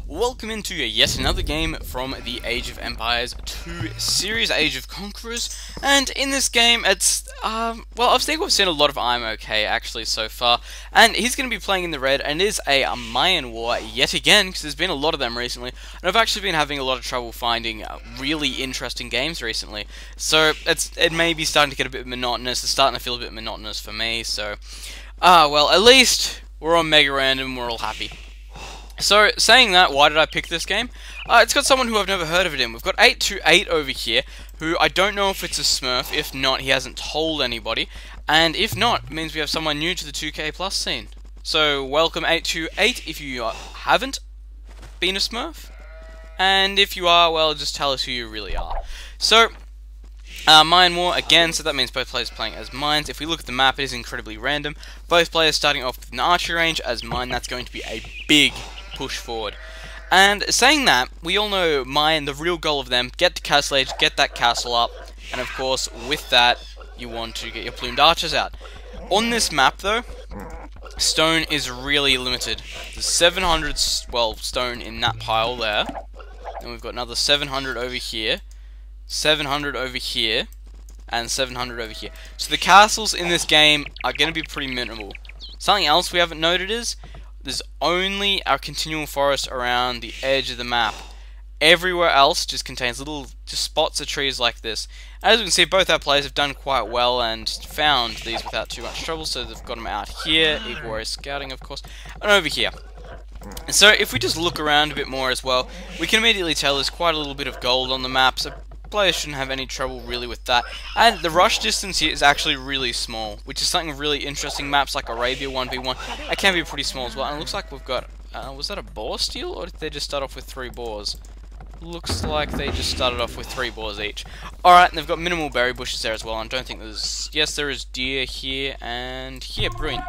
welcome into yet another game from the Age of Empires 2 series, Age of Conquerors, and in this game it's, well, I think we've seen a lot of IamOK actually so far, and he's going to be playing in the red, and it is a Mayan war yet again, because there's been a lot of them recently, and I've actually been having a lot of trouble finding really interesting games recently, so it may be starting to get a bit monotonous. It's starting to feel a bit monotonous for me, so, well, at least we're on Mega Random, we're all happy. So, saying that, why did I pick this game? It's got someone who I've never heard of it in. We've got 828 over here, who I don't know if it's a Smurf. If not, he hasn't told anybody. And if not, it means we have someone new to the 2K Plus scene. So, welcome 828 if you haven't been a Smurf. And if you are, well, just tell us who you really are. So, Mayan War again, so that means both players playing as mines. If we look at the map, it is incredibly random. Both players starting off with an archery range as mine. That's going to be a big push forward. And saying that, we all know Mayan, the real goal of them, get to Castle Age, get that castle up, and of course, with that, you want to get your plumed archers out. On this map, though, stone is really limited. There's 700, well, stone in that pile there, and we've got another 700 over here, 700 over here, and 700 over here. So the castles in this game are going to be pretty minimal. Something else we haven't noted is, there's only our continual forest around the edge of the map. Everywhere else just contains little spots of trees like this. As we can see, both our players have done quite well and found these without too much trouble, so they've got them out here, Eagle Warrior Scouting of course, and over here. And so if we just look around a bit more as well, we can immediately tell there's quite a little bit of gold on the map, so players shouldn't have any trouble really with that. And the rush distance here is actually really small, which is something really interesting. Maps like Arabia 1v1, it can be pretty small as well. And it looks like we've got, was that a boar steal, or did they just start off with 3 boars? Looks like they just started off with 3 boars each. Alright, and they've got minimal berry bushes there as well, and I don't think there's, yes there is deer here and here, brilliant.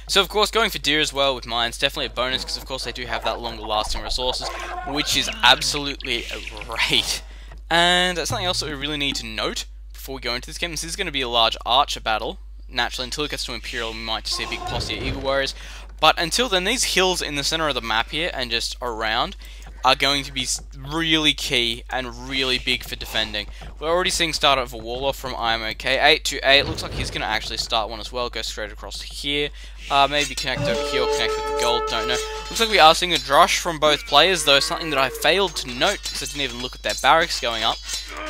So of course, going for deer as well with mines, definitely a bonus, because of course they do have that longer lasting resources, which is absolutely great. And something else that we really need to note before we go into this game, this is going to be a large archer battle. Naturally, until it gets to Imperial, we might just see a big posse of Eagle Warriors. But until then, these hills in the center of the map here, and just around, are going to be really key and really big for defending. We're already seeing start of a wall off from IamOK. 828, looks like he's going to actually start one as well, go straight across here. Maybe connect over here or connect with the gold, don't know. Looks like we are seeing a drush from both players though, something that I failed to note because I didn't even look at their barracks going up.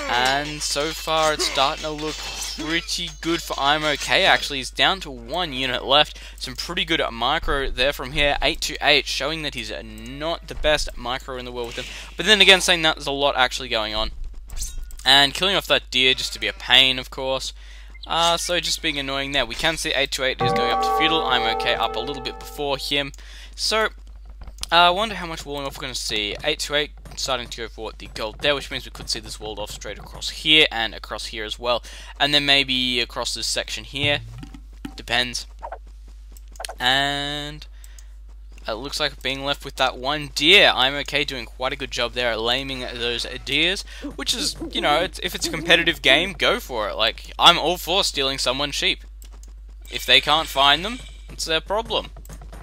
And so far it's starting to look pretty good for IamOK actually. He's down to 1 unit left. Some pretty good micro there from here. 828 showing that he's not the best micro in the world with him. But then again, saying that, there's a lot actually going on. And killing off that deer just to be a pain, of course. So just being annoying there. We can see 828 is going up to Feudal. IamOK up a little bit before him. So, I wonder how much walling off we're going to see. 828 starting to go for the gold there, which means we could see this walled off straight across here and across here as well. And then maybe across this section here. Depends. And it looks like being left with that one deer. IamOK doing quite a good job there at laming those deers, which is, you know, if it's a competitive game, go for it. Like, I'm all for stealing someone's sheep. If they can't find them, it's their problem.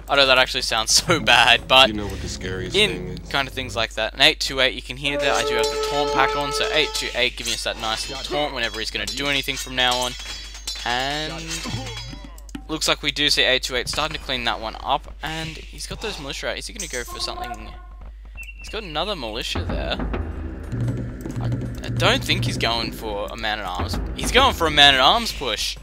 I know that actually sounds so bad, but you know what the scariest thing is. Kind of things like that. And 828, you can hear that I do have the taunt pack on, so 828 giving us that nice little taunt whenever he's going to do anything from now on. And looks like we do see 828 starting to clean that one up, and he's got those militia out. Is he going to go for something? He's got another militia there. I don't think he's going for a man-at-arms. He's going for a man-at-arms push.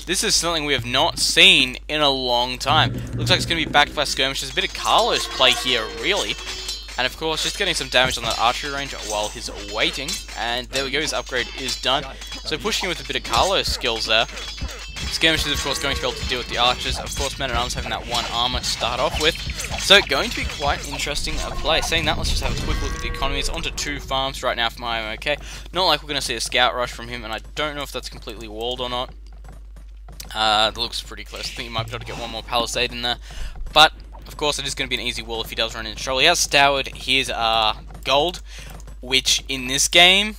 This is something we have not seen in a long time. Looks like it's going to be backed by skirmishes. A bit of Carlos play here, really. And of course, just getting some damage on that archery range while he's waiting. And there we go, his upgrade is done. So pushing with a bit of Carlos skills there. Skirmishes, of course, going to be able to deal with the archers. Of course, men-at-arms having that 1 armor to start off with. So, going to be quite interesting play. Saying that, let's just have a quick look at the economies. Onto 2 farms right now from IamOK. Not like we're going to see a scout rush from him, and I don't know if that's completely walled or not. That looks pretty close. I think you might be able to get one more palisade in there. But, of course, it is going to be an easy wall if he does run into trouble. He has Stour'd his gold, which in this game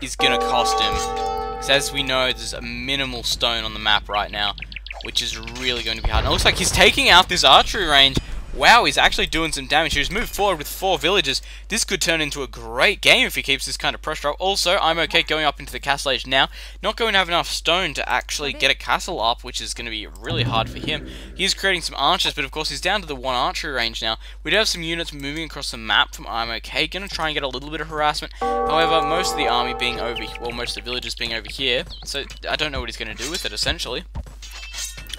is going to cost him. Because as we know, there's a minimal stone on the map right now, which is really going to be hard. And it looks like he's taking out this archery range Wow, he's actually doing some damage. He's moved forward with 4 villagers. This could turn into a great game if he keeps this kind of pressure up. Also, IamOK going up into the castle age now. Not going to have enough stone to actually get a castle up, which is going to be really hard for him. He's creating some archers, but of course he's down to the 1 archery range now. We do have some units moving across the map from IamOK. Going to try and get a little bit of harassment. However, most of the army being over, well, most of the villagers being over here. So I don't know what he's going to do with it, essentially.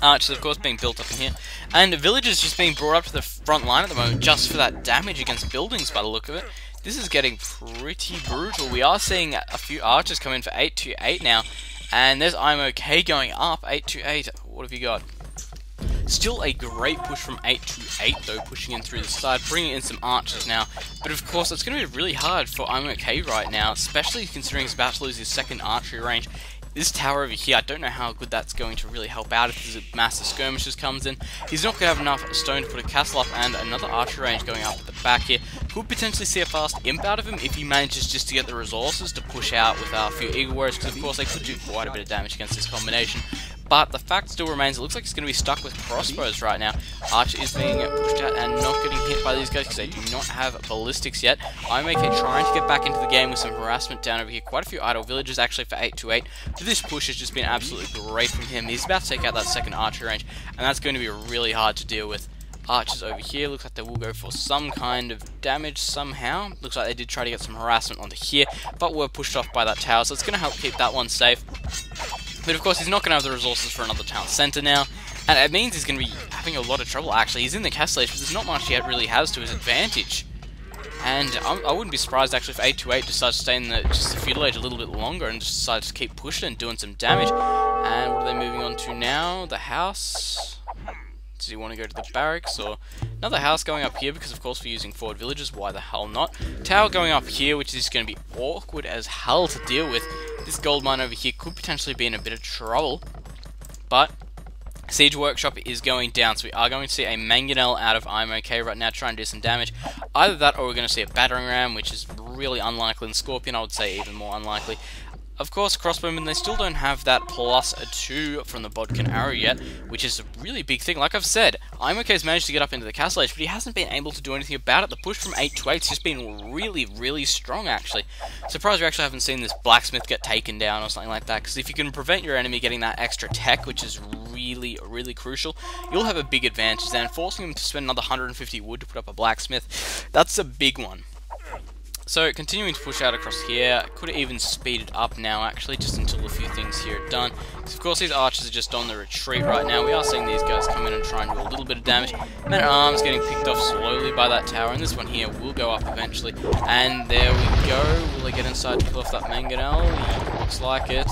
Archers, of course, being built up in here. And villagers just being brought up to the front line at the moment just for that damage against buildings by the look of it. This is getting pretty brutal. We are seeing a few archers come in for 828 now. And there's IamOK going up, 828. What have you got? Still a great push from 828 though, pushing in through the side, bringing in some archers now. But of course, it's going to be really hard for IamOK right now, especially considering he's about to lose his 2nd archery range. This tower over here, I don't know how good that's going to really help out if there's a massive skirmishes comes in. He's not going to have enough stone to put a castle up, and another archery range going up at the back here. Could potentially see a fast imp out of him if he manages just to get the resources to push out with a few eagle warriors, because of course they could do quite a bit of damage against this combination. But the fact still remains, it looks like he's going to be stuck with crossbows right now. Archer is being pushed out and not getting hit by these guys because they do not have ballistics yet. IamOK trying to get back into the game with some harassment down over here. Quite a few idle villagers actually for 828. But this push has just been absolutely great from him. He's about to take out that 2nd archer range, and that's going to be really hard to deal with. Archers over here, looks like they will go for some kind of damage somehow. Looks like they did try to get some harassment onto here, but were pushed off by that tower, so it's going to help keep that one safe. But of course, he's not going to have the resources for another town centre now, and it means he's going to be having a lot of trouble, actually. He's in the castle age, but there's not much he really has to his advantage. And I wouldn't be surprised, actually, if 828 decides to stay in just the feudal age a little bit longer and just decides to keep pushing and doing some damage. And what are they moving on to now? The house? Does he want to go to the barracks, or another house going up here, because of course we're using forward villages, why the hell not? Tower going up here, which is going to be awkward as hell to deal with. This gold mine over here could potentially be in a bit of trouble, but Siege Workshop is going down, so we are going to see a mangonel out of IamOK right now, trying to do some damage. Either that, or we're going to see a battering ram, which is really unlikely, and Scorpion I would say even more unlikely. Of course, crossbowmen, they still don't have that +2 from the Bodkin arrow yet, which is a really big thing. Like I've said, IamOK has managed to get up into the castle age, but he hasn't been able to do anything about it. The push from 8 to 8 has just been really, really strong, actually. Surprised we actually haven't seen this blacksmith get taken down or something like that, because if you can prevent your enemy getting that extra tech, which is really, really crucial, you'll have a big advantage then. Forcing him to spend another 150 wood to put up a blacksmith, that's a big one. So, continuing to push out across here, could even speed it up now, actually, just until a few things here are done. So, of course, these archers are just on the retreat right now. We are seeing these guys come in and try and do a little bit of damage. Men-at-arms getting picked off slowly by that tower, and this one here will go up eventually. And there we go. Will they get inside to kill off that mangonel? Looks like it.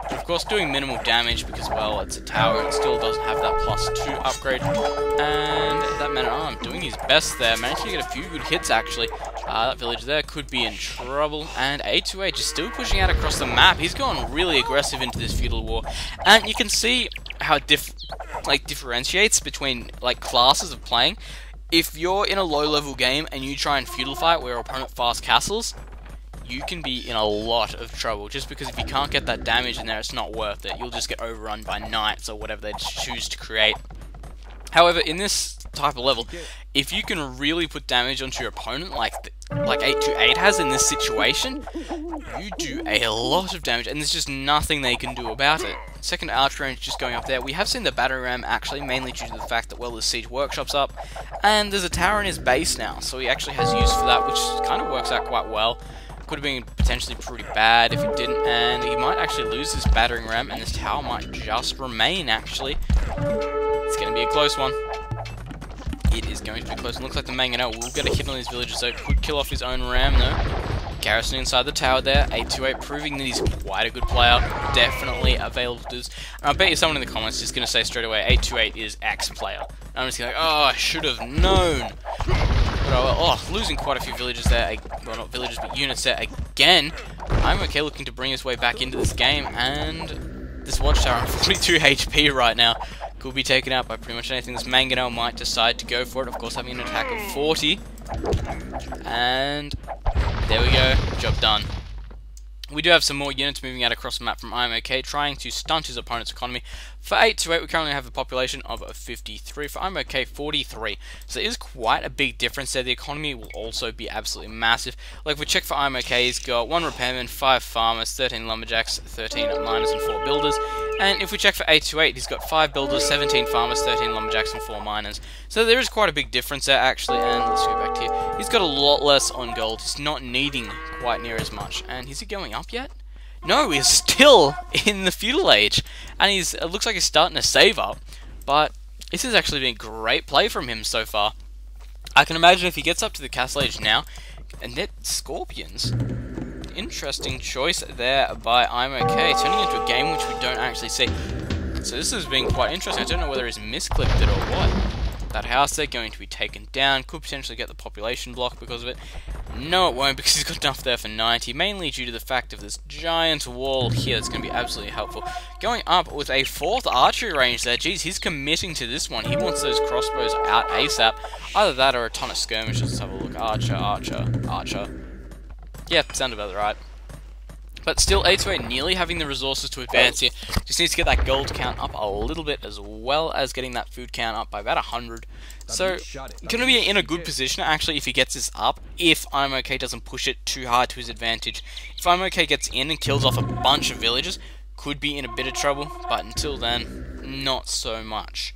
But of course, doing minimal damage because, well, it's a tower and it still doesn't have that +2 upgrade. And that man-at-arm doing his best there, managed to get a few good hits, actually. That village there could be in trouble, and 828 is still pushing out across the map. He's gone really aggressive into this feudal war, and you can see how it differentiates between classes of playing. If you're in a low-level game and you try and feudal fight where your opponent fast castles, you can be in a lot of trouble, just because if you can't get that damage in there, it's not worth it. You'll just get overrun by knights or whatever they choose to create. However, in this type of level, if you can really put damage onto your opponent, like 828 has in this situation, you do a lot of damage, and there's just nothing they can do about it. 2nd archer range just going up there. We have seen the battering ram, actually, mainly due to the fact that, well, the siege workshop's up, and there's a tower in his base now, so he actually has use for that, which kind of works out quite well. Could have been potentially pretty bad if it didn't, and he might actually lose this battering ram, and this tower might just remain, actually. It's going to be a close one. It is going to be close. It looks like the mangonel will get a hit on these villagers, so it could kill off his own ram, though. Garrison inside the tower there. 828 proving that he's quite a good player. Definitely available to this. And I bet you someone in the comments is just going to say straight away, 828 is X player. And I'm just going to be like, oh, I should have known. But losing quite a few villagers there. Well, not villagers, but units there again. IamOK looking to bring his way back into this game, and this watchtower on 42 HP right now. Could be taken out by pretty much anything. This mangonel might decide to go for it, of course having an attack of 40. And there we go, job done. We do have some more units moving out across the map from IamOK, trying to stunt his opponent's economy. For 828, we currently have a population of 53. For IamOK, 43. So there is quite a big difference there. The economy will also be absolutely massive. Like, if we check for IamOK, he's got 1 repairman, 5 farmers, 13 lumberjacks, 13 miners, and 4 builders. And if we check for 828, he's got 5 builders, 17 farmers, 13 lumberjacks, and 4 miners. So there is quite a big difference there, actually. And let's go back to here. He's got a lot less on gold. He's not needing quite near as much. And is he going up yet? No, he's still in the feudal age, and it looks like he's starting to save up, but this has actually been great play from him so far. I can imagine if he gets up to the castle age now, and they're scorpions. Interesting choice there by IamOK, turning into a game which we don't actually see. So this has been quite interesting. I don't know whether he's misclicked it or what. That house there going to be taken down, could potentially get the population block because of it. No, it won't, because he's got enough there for 90, mainly due to the fact of this giant wall here that's going to be absolutely helpful. Going up with a 4th archery range there, geez, he's committing to this one. He wants those crossbows out ASAP. Either that or a ton of skirmishes. Let's have a look. Archer, archer, archer. Yeah, sound about right. But still, 828 nearly having the resources to advance here. Just needs to get that gold count up a little bit, as well as getting that food count up by about 100. So, going to be in a good position, actually, if he gets this up, if IamOK doesn't push it too hard to his advantage. If IamOK gets in and kills off a bunch of villagers, could be in a bit of trouble, but until then, not so much.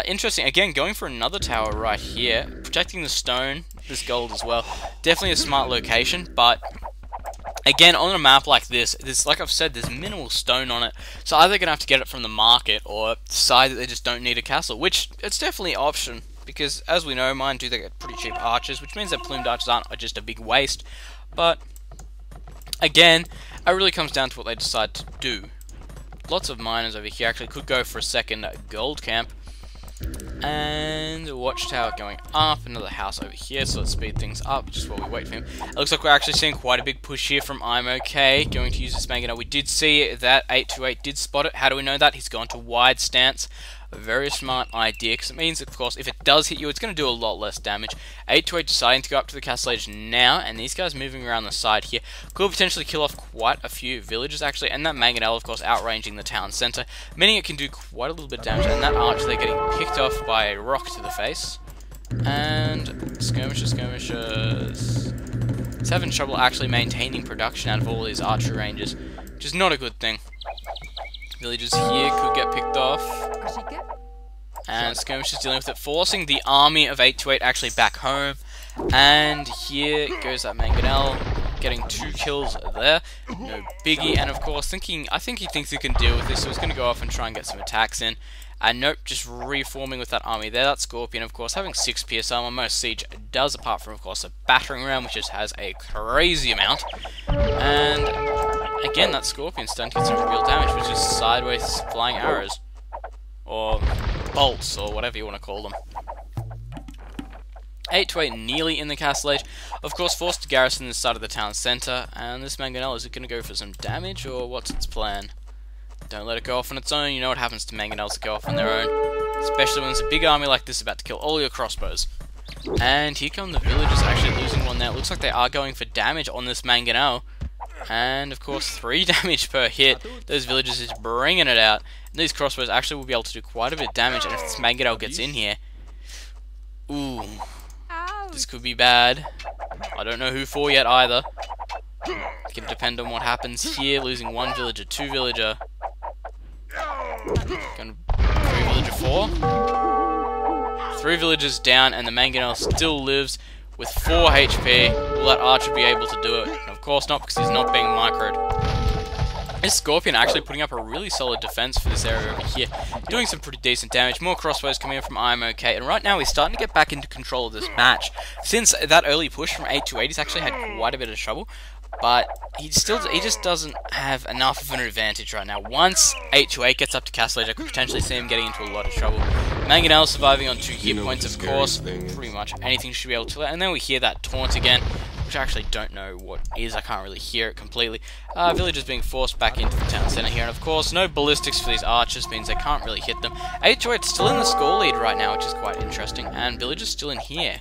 Interesting, again, going for another tower right here, protecting the stone, this gold as well. Definitely a smart location, but again, on a map like this, like I've said, there's minimal stone on it, so either they're going to have to get it from the market, or decide that they just don't need a castle, which, it's definitely an option, because, as we know, mine do, they get pretty cheap archers, which means that plumed archers aren't just a big waste, but, again, it really comes down to what they decide to do. Lots of miners over here actually could go for a second gold camp, and a watchtower going up, another house over here, so let's speed things up just while we wait for him. It looks like we're actually seeing quite a big push here from IamOK, going to use this mangonel. We did see that 828 did spot it. How do we know that? He's gone to wide stance. A very smart idea, because it means, of course, if it does hit you, it's going to do a lot less damage. 828 deciding to go up to the castle edge now, and these guys moving around the side here could potentially kill off quite a few villages, actually, and that mangonel, of course, outranging the town centre, meaning it can do quite a little bit of damage, and that archer, they're getting picked off by a rock to the face. And skirmishes. It's having trouble actually maintaining production out of all these archery ranges, which is not a good thing. Villagers here could get picked off. And skirmishes dealing with it, forcing the army of 828 actually back home. And here goes that mangonel, getting 2 kills there. No biggie, and of course, I think he thinks he can deal with this, so he's going to go off and try and get some attacks in. And nope, just reforming with that army there. That Scorpion, of course, having 6 PS armor. Most Siege does, apart from, of course, a battering ram, which just has a crazy amount. And again, that Scorpion starting to get some real damage, which is sideways flying arrows. Or bolts, or whatever you want to call them. 828 nearly in the castle age. Of course, forced to garrison this side of the town centre. And this mangonel, is it going to go for some damage, or what's its plan? Don't let it go off on its own. You know what happens to mangonels that go off on their own. Especially when it's a big army like this about to kill all your crossbows. And here come the villagers actually losing one there. It looks like they are going for damage on this mangonel. And of course 3 damage per hit. Those villagers is bringing it out. And these crossbows actually will be able to do quite a bit of damage. And if this mangonel gets in here, ooh, this could be bad. I don't know who for yet either. It's going to depend on what happens here. Losing 1 villager, 2 villager. Going to 3 villager, 4. 3 villagers down, and the mangonel still lives with 4 HP. Will that archer be able to do it? And of course not, because he's not being microed. This Scorpion actually putting up a really solid defense for this area over here, doing some pretty decent damage. More crossbows coming in from IamOK, and right now he's starting to get back into control of this match. Since that early push from 828, he's actually had quite a bit of trouble. But he just doesn't have enough of an advantage right now. Once 828 gets up to castle age, I could potentially see him getting into a lot of trouble. Mangonel surviving on 2 hit points, of course. Pretty much anything should be able to let. And then we hear that taunt again, which I actually don't know what is. I can't really hear it completely. Villagers being forced back into the town centre here. And of course, no ballistics for these archers means they can't really hit them. 828 still in the score lead right now, which is quite interesting. And villagers still in here.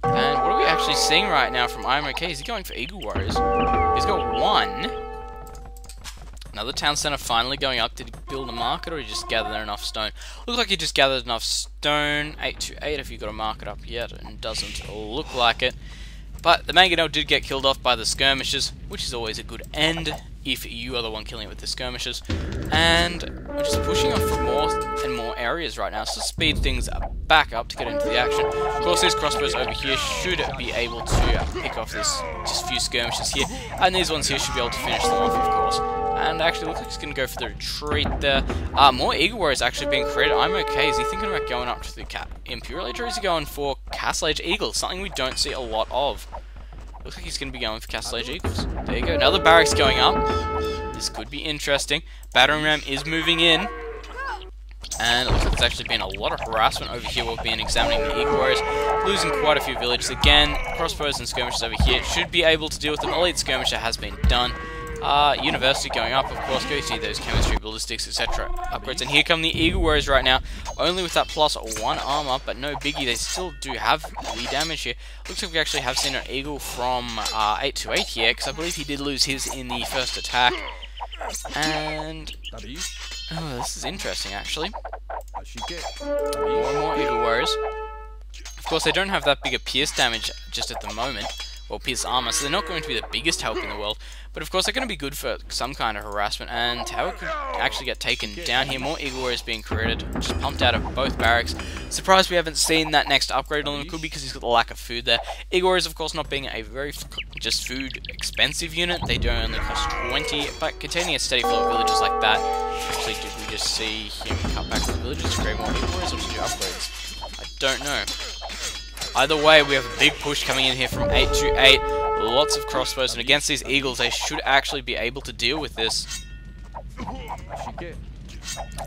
And what are we we actually seeing right now from IamOK? Is he going for Eagle Warriors? He's got one. Another town center finally going up. Did he build a market or did he just gather enough stone? Looks like he just gathered enough stone. 828 if you got a market up yet, and doesn't look like it. But the mangonel did get killed off by the skirmishes, which is always a good end if you are the one killing it with the skirmishes. And we're just pushing off for more and more areas right now, so speed things back up to get into the action. Of course, these crossbows over here should be able to pick off this just few skirmishes here, and these ones here should be able to finish them off, of course. And actually, looks like he's going to go for the retreat there. More Eagle Warriors actually being created. IamOK, is he thinking about going up to the Imperial Age, or is he going for Castle Age Eagles? Something we don't see a lot of. Looks like he's going to be going for Castle Age Eagles. There you go, another barracks going up. This could be interesting. Battering ram is moving in. And it looks like there's actually been a lot of harassment over here while being examining the Eagle Warriors. Losing quite a few villages. Again, crossbows and skirmishes over here should be able to deal with them. Elite skirmisher has been done. University going up, of course, go see those chemistry, ballistics, etc. upgrades. And here come the Eagle Warriors right now, only with that +1 armor, but no biggie, they still do have the damage here. Looks like we actually have seen an Eagle from 828 here, because I believe he did lose his in the first attack. And oh, this is interesting, actually. More and more Eagle Warriors. Of course, they don't have that big a pierce damage just at the moment, or pierce armor, so they're not going to be the biggest help in the world. But of course, they're going to be good for some kind of harassment, and tower could actually get taken down here. More Eagle Warriors being created, just pumped out of both barracks. Surprised we haven't seen that next upgrade on him. It could be because he's got the lack of food there. Eagle Warriors, of course, not being a very just food expensive unit. They do only cost 20, but containing a steady flow of villages like that. Actually, did we just see him cut back the villages to create more Eagle Warriors, or to do upgrades? I don't know. Either way, we have a big push coming in here from 828. Lots of crossbows, and against these eagles, they should actually be able to deal with this.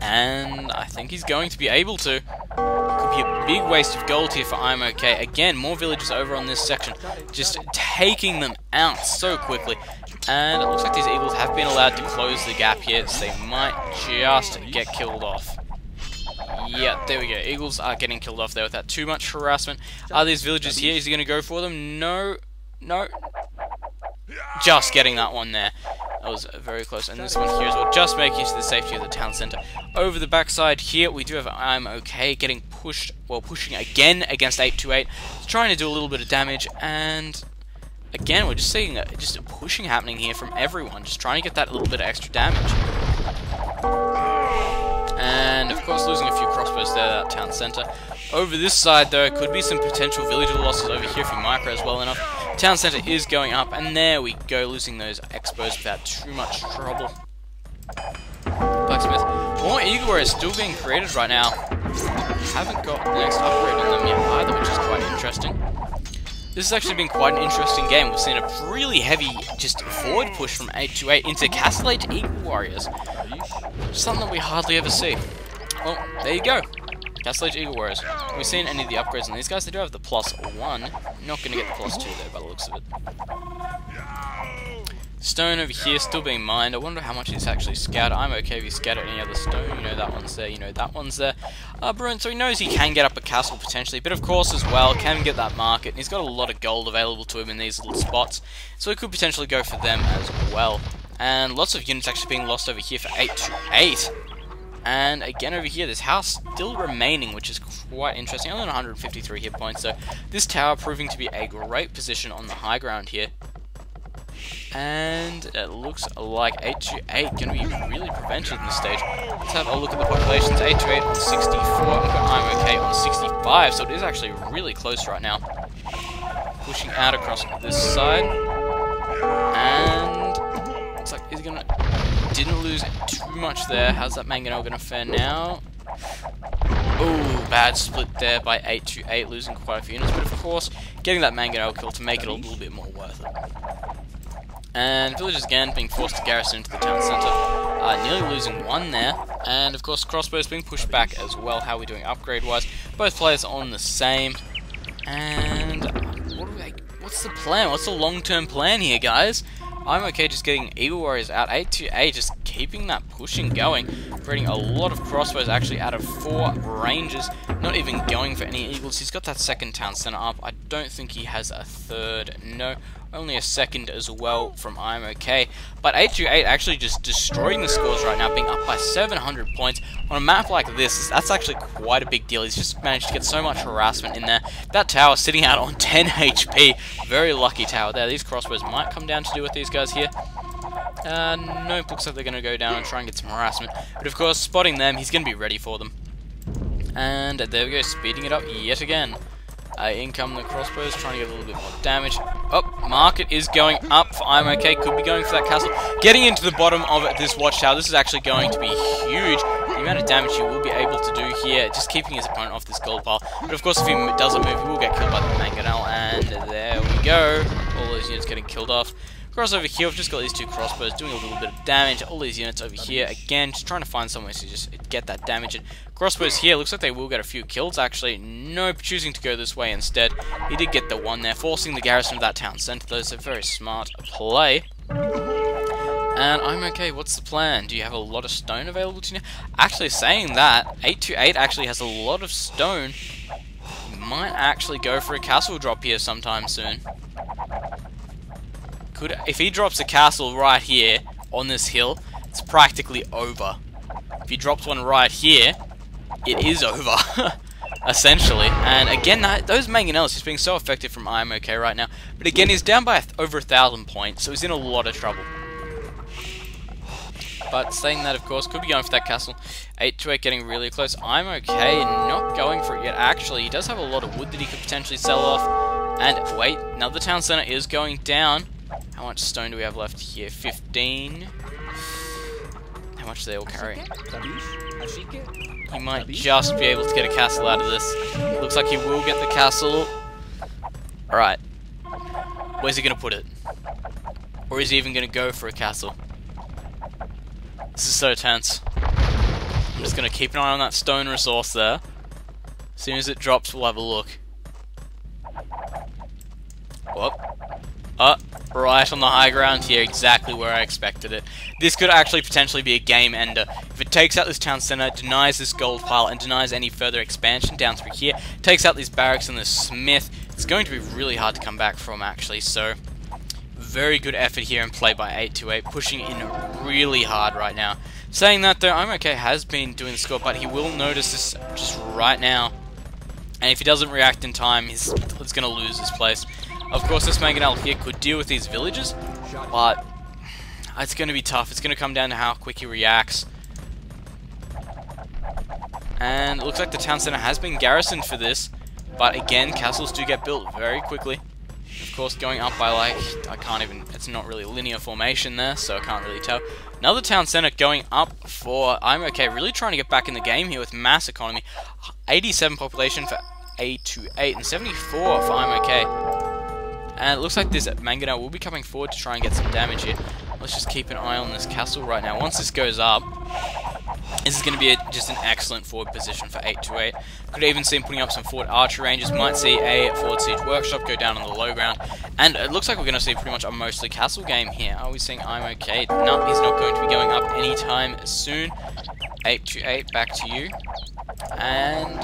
And I think he's going to be able to. Could be a big waste of gold here for IamOK. Again, more villages over on this section, just taking them out so quickly. And it looks like these eagles have been allowed to close the gap here, so they might just get killed off. Yeah, there we go. Eagles are getting killed off there without too much harassment. Are these villagers here? Is he going to go for them? No. No. Just getting that one there. That was very close. And this one here as well. Just making it to the safety of the town centre. Over the backside here, we do have IamOK getting pushed, well, pushing again against 828. Trying to do a little bit of damage. And again, we're just seeing just a pushing happening here from everyone. Just trying to get that little bit of extra damage. And of course, losing a few crossbows there at that town centre. Over this side, though, could be some potential villager losses over here if we micros well enough. Town centre is going up, and there we go, losing those expos without too much trouble. Blacksmith. More Eagle Warriors still being created right now. Haven't got the next upgrade on them yet either, which is quite interesting. This has actually been quite an interesting game. We've seen a really heavy, just forward push from 828 into Castle Age Eagle Warriors. Something that we hardly ever see. Well, there you go. Castle Age Eagle Warriors. Have we seen any of the upgrades on these guys? They do have the +1. Not going to get the +2 there by the looks of it. Stone over here still being mined. I wonder how much he's actually scouted. IamOK if he scouted any other stone. You know that one's there, you know that one's there. Bruin, so he knows he can get up a castle potentially, but of course as well, can get that market. And he's got a lot of gold available to him in these little spots, so he could potentially go for them as well. And lots of units actually being lost over here for 828. And again over here, this house still remaining, which is quite interesting. Only 153 hit points, so this tower proving to be a great position on the high ground here. And it looks like 828 going to be really prevented in this stage. Let's have a look at the populations. 828 on 64, we've got IamOK on 65, so it is actually really close right now. Pushing out across this side. And looks like he's going to... Didn't lose too much there. How's that mangonel going to fare now? Oh, bad split there by 828, losing quite a few units. But of course, getting that mangonel kill to make it a little bit more worth it. And villagers again being forced to garrison into the town centre. Nearly losing one there. And of course, crossbows being pushed back as well. How are we doing upgrade-wise? Both players on the same. And what's the plan? What's the long-term plan here, guys? IamOK just getting Eagle Warriors out, 828, just keeping that pushing going, creating a lot of crossbows actually out of 4 ranges. not even going for any eagles. He's got that second town center up. I don't think he has a third. No, only a second as well from IamOK. But 828 actually just destroying the scores right now, being up by 700 points. On a map like this, that's actually quite a big deal. He's just managed to get so much harassment in there. That tower sitting out on 10 HP. Very lucky tower there. These crossbows might come down to do with these guys here. No, looks like they're going to go down and try and get some harassment. But of course, spotting them, he's going to be ready for them. And there we go, speeding it up yet again. In come the crossbows, trying to get a little bit more damage. Oh, market is going up for IamOK, could be going for that castle. Getting into the bottom of this watchtower, this is actually going to be huge. The amount of damage he will be able to do here, just keeping his opponent off this gold pile. But of course, if he doesn't move, he will get killed by the mangonel. And there we go, all those units getting killed off. Across over here, we've just got these two crossbows doing a little bit of damage. All these units over here, again, just trying to find somewhere to just get that damage. And crossbows here, looks like they will get a few kills, actually. Nope, choosing to go this way instead. He did get the one there, forcing the garrison of that town centre, though, so very smart play. And IamOK, what's the plan? Do you have a lot of stone available to you? Actually, saying that, 828 actually has a lot of stone. He might actually go for a castle drop here sometime soon. If he drops a castle right here on this hill, it's practically over. If he drops one right here, it is over, essentially. And again, those mangonels just being so effective from IamOK right now. But again, he's down by over 1,000 points, so he's in a lot of trouble. But saying that, of course, could be going for that castle. 828 getting really close. IamOK not going for it yet. Actually, he does have a lot of wood that he could potentially sell off. And wait, another town center is going down. How much stone do we have left here? 15. How much are they all carrying? He might just be able to get a castle out of this. Looks like he will get the castle. Alright. Where's he going to put it? Or is he even going to go for a castle? This is so tense. I'm just going to keep an eye on that stone resource there. As soon as it drops, we'll have a look. Whoop. Right on the high ground here, exactly where I expected it. This could actually potentially be a game ender. If it takes out this town center, denies this gold pile, and denies any further expansion down through here, takes out these barracks and this smith, it's going to be really hard to come back from, actually. So, very good effort here and play by 828, pushing in really hard right now. Saying that though, IamOK has been doing the score, but he will notice this just right now. And if he doesn't react in time, he's going to lose this place. Of course, this mangonel here could deal with these villages, but it's going to be tough. It's going to come down to how quick he reacts. And it looks like the town center has been garrisoned for this, but again, castles do get built very quickly. Of course, going up by like, it's not really a linear formation there, so I can't really tell. Another town center going up for IamOK, really trying to get back in the game here with mass economy. 87 population for 828 and 74 for IamOK. And it looks like this mangonel will be coming forward to try and get some damage here. Let's just keep an eye on this castle right now. Once this goes up, this is going to be just an excellent forward position for 828. Could even see him putting up some forward archer ranges. Might see a forward siege workshop go down on the low ground. And it looks like we're going to see pretty much a mostly castle game here. Are we seeing IamOK? No, he's not going to be going up anytime soon. 828, back to you. And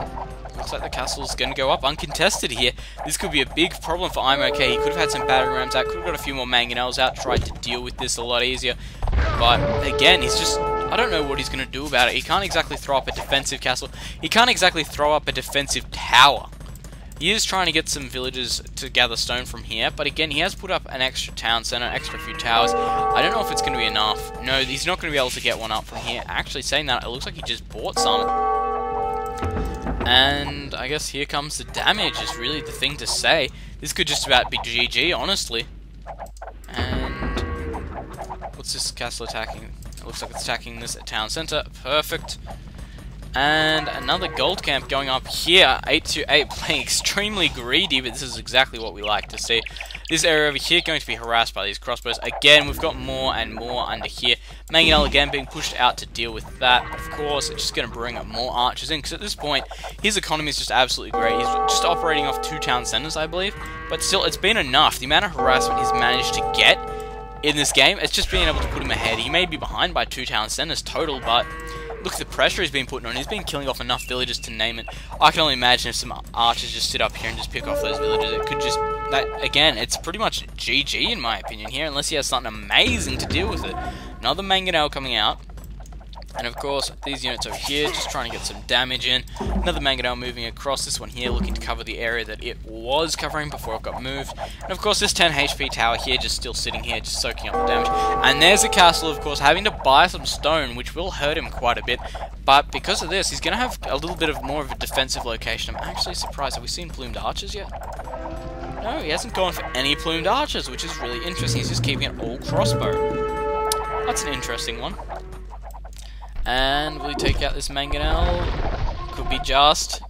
looks like the castle's going to go up uncontested here. This could be a big problem for IamOK. He could have had some battering rams out, could have got a few more mangonels out, tried to deal with this a lot easier. But again, he's just, I don't know what he's going to do about it. He can't exactly throw up a defensive castle. He can't exactly throw up a defensive tower. He is trying to get some villagers to gather stone from here, but again, he has put up an extra town center, an extra few towers. I don't know if it's going to be enough. No, he's not going to be able to get one up from here. Actually, saying that, it looks like he just bought some. And I guess here comes the damage, is really the thing to say. This could just about be GG, honestly. And what's this castle attacking? It looks like it's attacking this town center. Perfect. And another gold camp going up here. 828 playing extremely greedy, but this is exactly what we like to see. This area over here going to be harassed by these crossbows. Again, we've got more and more under here. Mangonel again being pushed out to deal with that. Of course, it's just going to bring up more archers in, because at this point, his economy is just absolutely great. He's just operating off 2 town centers, I believe. But still, it's been enough. The amount of harassment he's managed to get in this game, it's just being able to put him ahead. He may be behind by 2 town centers total, but look at the pressure he's been putting on. He's been killing off enough villagers to name it. I can only imagine if some archers just sit up here and just pick off those villagers, it could just... Again, it's pretty much GG in my opinion here, unless he has something amazing to deal with it. Another mangonel coming out. And of course, these units over here, just trying to get some damage in. Another mangonel moving across, this one here, looking to cover the area that it was covering before it got moved. And of course, this 10 HP tower here, just still sitting here, just soaking up the damage. And there's a castle, of course, having to buy some stone, which will hurt him quite a bit. But because of this, he's going to have a little bit of more of a defensive location. I'm actually surprised. Have we seen plumed archers yet? No, he hasn't gone for any plumed archers, which is really interesting. He's just keeping it all crossbow. That's an interesting one. And will he take out this mangonel? Could be just.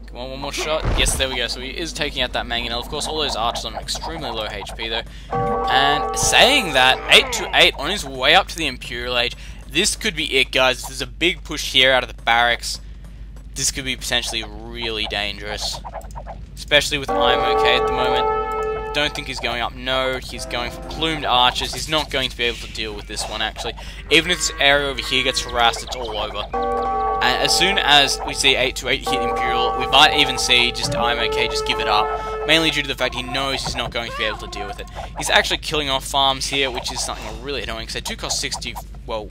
Come on, one more shot. Yes, there we go. So he is taking out that mangonel. Of course, all those archers on extremely low HP though. And saying that, 8 to 8 on his way up to the Imperial Age. This could be it, guys. There's a big push here out of the barracks. This could be potentially really dangerous. Especially with IamOK at the moment. Don't think he's going up. No, he's going for plumed archers. He's not going to be able to deal with this one, actually. Even if this area over here gets harassed, it's all over. And as soon as we see 8 to 8 hit Imperial, we might even see just IamOK just give it up. Mainly due to the fact he knows he's not going to be able to deal with it. He's actually killing off farms here, which is something really annoying, because they do cost 60, well,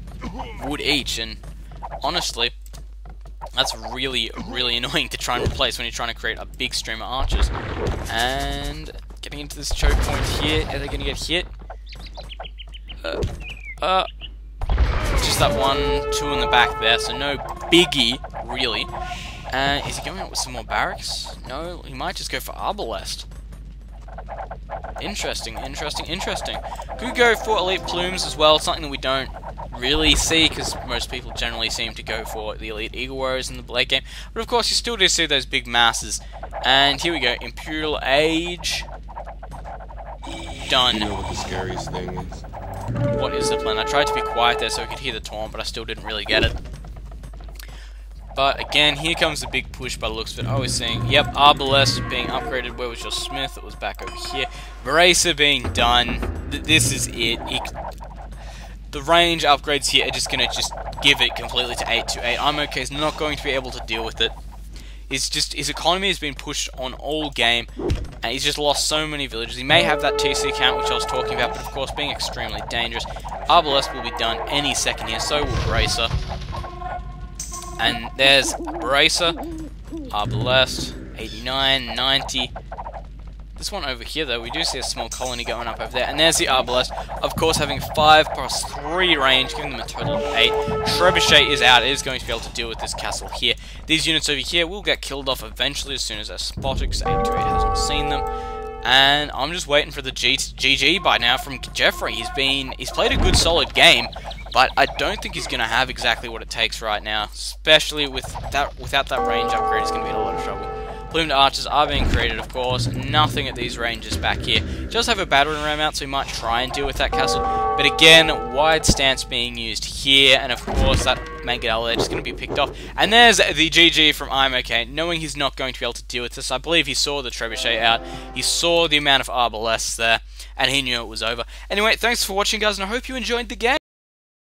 wood each, and honestly, that's really, really annoying to try and replace when you're trying to create a big stream of archers. And getting into this choke point here, are they going to get hit? Just that 1, 2 in the back there, so no biggie, really. Is he going out with some more barracks? No, he might just go for Arbalest. Interesting, interesting, interesting. Could go for elite plumes as well, something that we don't really see, because most people generally seem to go for the elite eagle warriors in the late game. But of course, you still do see those big masses. And here we go, Imperial Age. Done. You know what the scariest thing is? What is the plan? I tried to be quiet there so I could hear the taunt, but I still didn't really get it. But again, here comes the big push by the looks of it. I was saying, yep, Arbalest being upgraded. Where was your Smith? It was back over here. Bracer being done. This is it. The range upgrades here are just going to just give it completely to 8 to 8. IamOK is not going to be able to deal with it. His economy has been pushed on all game, and he's just lost so many villages. He may have that TC count, which I was talking about, but of course being extremely dangerous. Arbalest will be done any second here, so will Bracer. And there's Bracer, Arbalest, 89, 90. This one over here, though, we do see a small colony going up over there. And there's the Arbalest, of course, having 5 plus 3 range, giving them a total of 8. Trebuchet is out. It is going to be able to deal with this castle here. These units over here will get killed off eventually as soon as they're spotted, because 8 to 8 hasn't seen them. And I'm just waiting for the GG by now from Jeffrey. He's played a good, solid game, but I don't think he's going to have exactly what it takes right now, especially without that range upgrade. He's going to be in a lot of trouble. Plumed archers are being created, of course. Nothing at these ranges back here. He does have a battering ram out, so he might try and deal with that castle. But again, wide stance being used here, and of course that mangonel edge is going to be picked off. And there's the GG from IamOK, knowing he's not going to be able to deal with this. I believe he saw the trebuchet out. He saw the amount of arbalests there, and he knew it was over. Anyway, thanks for watching, guys, and I hope you enjoyed the game.